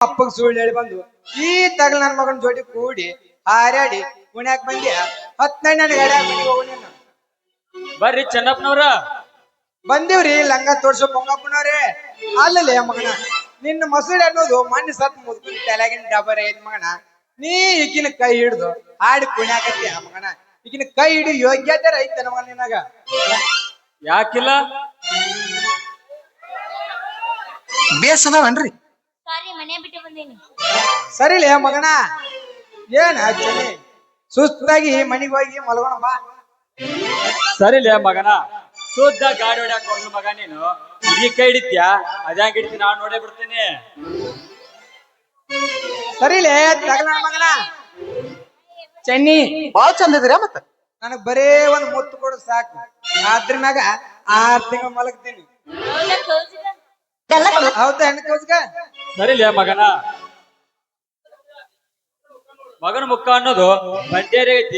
ಅಪ್ಪಗ್ ಸುಳ್ಳು ಹೇಳಿ ಬಂದು ಈ ತಗಲ್ ನನ್ ಮಗನ ಜೋಡಿ ಕೂಡಿ ಹಾರಾಡಿ ಕುಣ್ಯಾಕ್ ಬಂದ್ಯ 10 ನನ್ನ ಗಾಡಿ ಮನೆಗೆ ಹೋಗಿ ಬರ್ರಿ ಚೆನ್ನಪ್ಪನವ್ರ ಬಂದಿವ್ರಿ ಲಂಗ ತೋರ್ಸೋ ಪೊಂಗಪ್ಪನವ್ರೆ ಅಲ್ಲೇ ಮಗನ ನಿನ್ನ ಮಸೂರಿ ಅನ್ನೋದು ಮಣ್ಣು ಸತ್ ಮುದ್ಕು ತಲೆಗಿನ ಡಬರ್ ಐತ್ ಮಗನ ನೀ ಈಗಿನ ಕೈ ಹಿಡ್ದು ಹಾಡಿ ಕುಣ್ಯಾಕತ್ತಿ ಮಗನ ಈಗಿನ ಕೈ ಹಿಡಿ ಯೋಗ್ಯತೆ ಐತೆ ಮಗನ ನಿನಗ ಯಾಕಿಲ್ಲ ಬೇಸನವನ್ರಿ ಸಾರಿ ಮನೆ ಬಿಟ್ಟು ಬಂದೇನಿ ಸರಿಲೇ ಮಗನ ಏನ ಚಳಿ ಸುಸ್ತಾಗಿ ಮನಿಗೆ ಹೋಗಿ ಮಲ್ಗೋಣ ಬಾ ಸರಿಲೇ ಮಗನ ಶುದ್ಧ ಗಾಡಿ ಹೊಡ್ಯಾಕ ಹೋದ್ರು ಮಗ ನೀನು ಈ ಕೈ ಹಿಡಿತ್ಯಾ ಅದ್ಯಾಂಗ ಹಿಡಿತೀನಿ ನಾನು ನೋಡೇ ಬಿಡ್ತೀನಿ ಸರಿಲೇ ತಗಲ ಮಗನ ಚೆನ್ನಿ ಬಾಳ ಚಂದ ಇದ್ದೀರಾ ಮತ್ತ ನನಗ್ ಬರೇ ಒಂದ್ ಮುತ್ತು ಕೊಡು ಸಾಕು ಅದ್ರ ಮ್ಯಾಗ 6 ತಿಂಗಳು ಮಲಗ್ತೀನಿ ಹೌದಾ ಹೆಣ್ಣು ಕೋಸ್ಗ ಸರಿಲೇ ಮಗನ ಮಗನ ಮುಖ ಅನ್ನೋದು ಬಂಡೇರಿ ಐತಿ